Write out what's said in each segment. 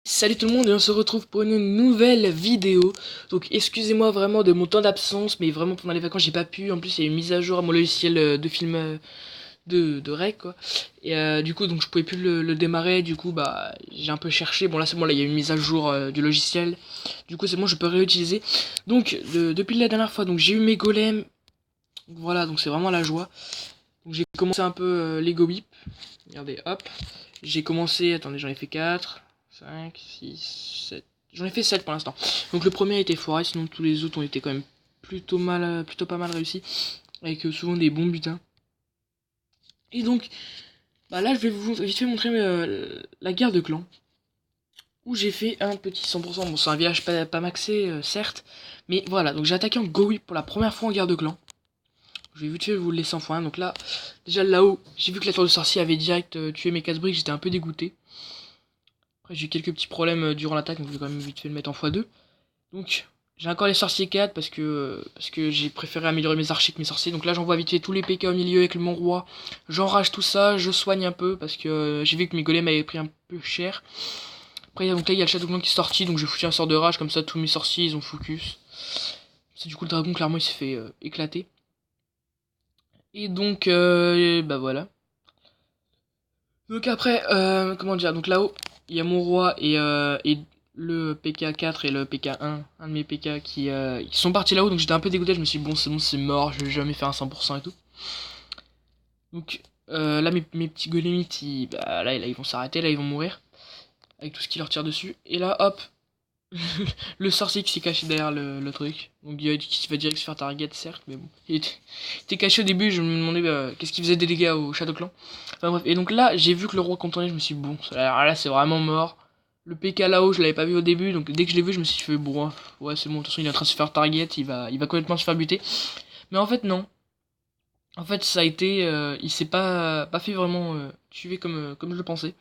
Salut tout le monde et on se retrouve pour une nouvelle vidéo. Donc excusez-moi vraiment de mon temps d'absence, mais vraiment pendant les vacances j'ai pas pu. En plus il y a eu une mise à jour à mon logiciel de film de rec quoi. Et du coup donc je pouvais plus le démarrer. Du coup bah j'ai un peu cherché. Bon là c'est bon, là il y a eu une mise à jour du logiciel. Du coup c'est bon, je peux réutiliser. Donc depuis la dernière fois donc j'ai eu mes golems. Voilà, donc c'est vraiment la joie. Donc j'ai commencé un peu Lego Whip. Regardez, hop. J'ai commencé, attendez, j'en ai fait 4 5 6 7. J'en ai fait 7 pour l'instant. Donc le premier a été foiré, sinon tous les autres ont été quand même plutôt pas mal réussis. Avec souvent des bons butins. Et donc, bah là je vais vous vite fait montrer la guerre de clans. Où j'ai fait un petit 100%. Bon, c'est un village pas maxé, certes. Mais voilà, donc j'ai attaqué en Go Whip pour la première fois en guerre de clans. Je vais vite fait vous le laisser en fois. Donc là, déjà là-haut, j'ai vu que la tour de sorcier avait direct tué mes 4 briques, j'étais un peu dégoûté. Après j'ai eu quelques petits problèmes durant l'attaque, donc je vais quand même vite fait le mettre en x2. Donc j'ai encore les sorciers 4 parce que j'ai préféré améliorer mes archers que mes sorciers. Donc là j'envoie vite fait tous les PK au milieu avec mon roi. J'enrage tout ça, je soigne un peu parce que j'ai vu que mes golems avaient pris un peu cher. Après donc là il y a le château blanc qui est sorti, donc j'ai foutu un sort de rage, comme ça tous mes sorciers ils ont focus. C'est du coup le dragon clairement il s'est fait éclater. Et donc bah voilà. Donc après, comment dire, donc là-haut, il y a mon roi et le PK4 et le PK1, un de mes PK qui sont partis là-haut, donc j'étais un peu dégoûté, je me suis dit bon c'est mort, je vais jamais faire un 100% et tout. Donc là mes petits golémites, là ils vont s'arrêter, là ils vont mourir, avec tout ce qui leur tire dessus. Et là hop, le sorcier qui s'est caché derrière le truc, donc qui va direct se faire target certes, mais bon, il était caché au début, je me demandais qu'est-ce qu'il faisait des dégâts au Shadow Clan. Enfin bref, et donc là j'ai vu que le roi contournait, je me suis dit bon, là c'est vraiment mort. Le PK là-haut je l'avais pas vu au début, donc dès que je l'ai vu je me suis fait bon, ouais c'est bon, de toute façon il est en train de se faire target, il va complètement se faire buter. Mais en fait non, en fait ça a été, il s'est pas fait vraiment tuer comme je le pensais.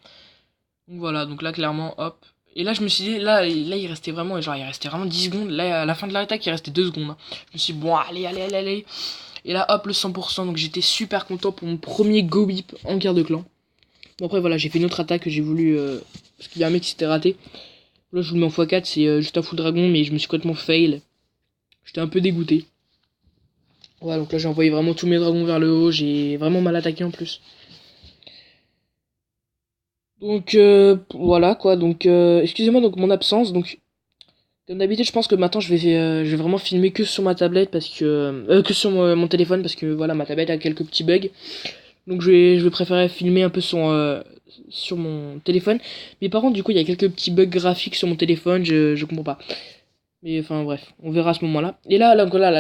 Donc voilà, donc là clairement hop. Et là je me suis dit, là il restait vraiment, genre il restait vraiment 10 secondes. Là à la fin de l'attaque il restait 2 secondes. Hein. Je me suis dit bon allez. Et là hop le 100%, donc j'étais super content pour mon premier go whip en guerre de clan. Bon après voilà, j'ai fait une autre attaque que j'ai voulu, parce qu'il y a un mec qui s'était raté. Là je vous le mets en x4, c'est juste un full dragon, mais je me suis complètement fail. J'étais un peu dégoûté. Voilà, donc là j'ai envoyé vraiment tous mes dragons vers le haut, j'ai vraiment mal attaqué en plus. Donc voilà quoi, donc excusez-moi donc mon absence, donc comme d'habitude je pense que maintenant je vais vraiment filmer que sur ma tablette parce que sur mon téléphone parce que voilà ma tablette a quelques petits bugs. Donc je vais préférer filmer un peu sur mon téléphone. Mais par contre du coup il y a quelques petits bugs graphiques sur mon téléphone, je comprends pas. Mais enfin bref, on verra à ce moment-là. Et là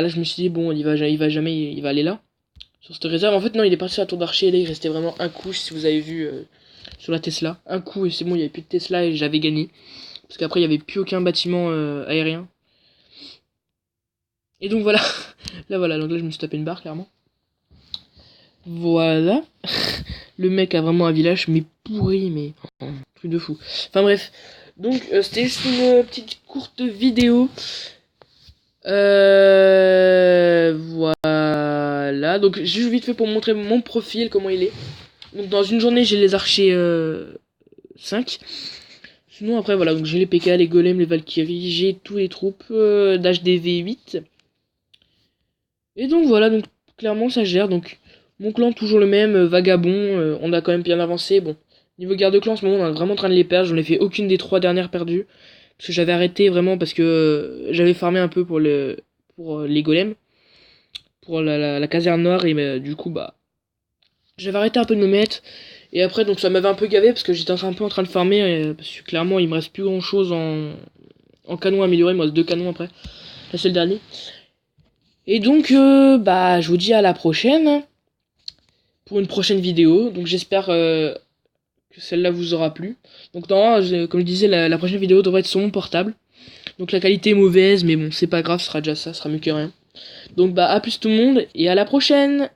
je me suis dit bon il va jamais, il va aller là. Sur cette réserve. En fait non il est parti sur la tour d'archer, là il restait vraiment un coup si vous avez vu sur la Tesla. Un coup et c'est bon, il n'y avait plus de Tesla et j'avais gagné. Parce qu'après, il n'y avait plus aucun bâtiment aérien. Et donc voilà. Là, voilà. Donc là, je me suis tapé une barre, clairement. Voilà. Le mec a vraiment un village, mais pourri, mais... truc de fou. Enfin bref. Donc, c'était juste une petite courte vidéo. Voilà. Donc, j'ai juste vite fait pour montrer mon profil, comment il est. Donc, dans une journée, j'ai les archers 5. Sinon après voilà, donc j'ai les PK, les golems, les Valkyries, j'ai tous les troupes d'HDV 8. Et donc voilà, donc clairement ça gère, donc mon clan toujours le même, vagabond, on a quand même bien avancé, bon. Niveau garde de clan en ce moment on est vraiment en train de les perdre, j'en ai fait aucune des 3 dernières perdues. Parce que j'avais arrêté vraiment parce que j'avais farmé un peu pour les golems. Pour la caserne noire et du coup bah j'avais arrêté un peu de me mettre. Et après, donc ça m'avait un peu gavé parce que j'étais un peu en train de farmer. Parce que clairement, il me reste plus grand chose en canon amélioré. Il me reste 2 canons après. Là, c'est le dernier. Et donc, bah, je vous dis à la prochaine. Pour une prochaine vidéo. Donc, j'espère que celle-là vous aura plu. Donc, normalement, comme je disais, la prochaine vidéo devrait être sur mon portable. Donc, la qualité est mauvaise. Mais bon, c'est pas grave, ce sera déjà ça. Ce sera mieux que rien. Donc, bah, à plus tout le monde. Et à la prochaine!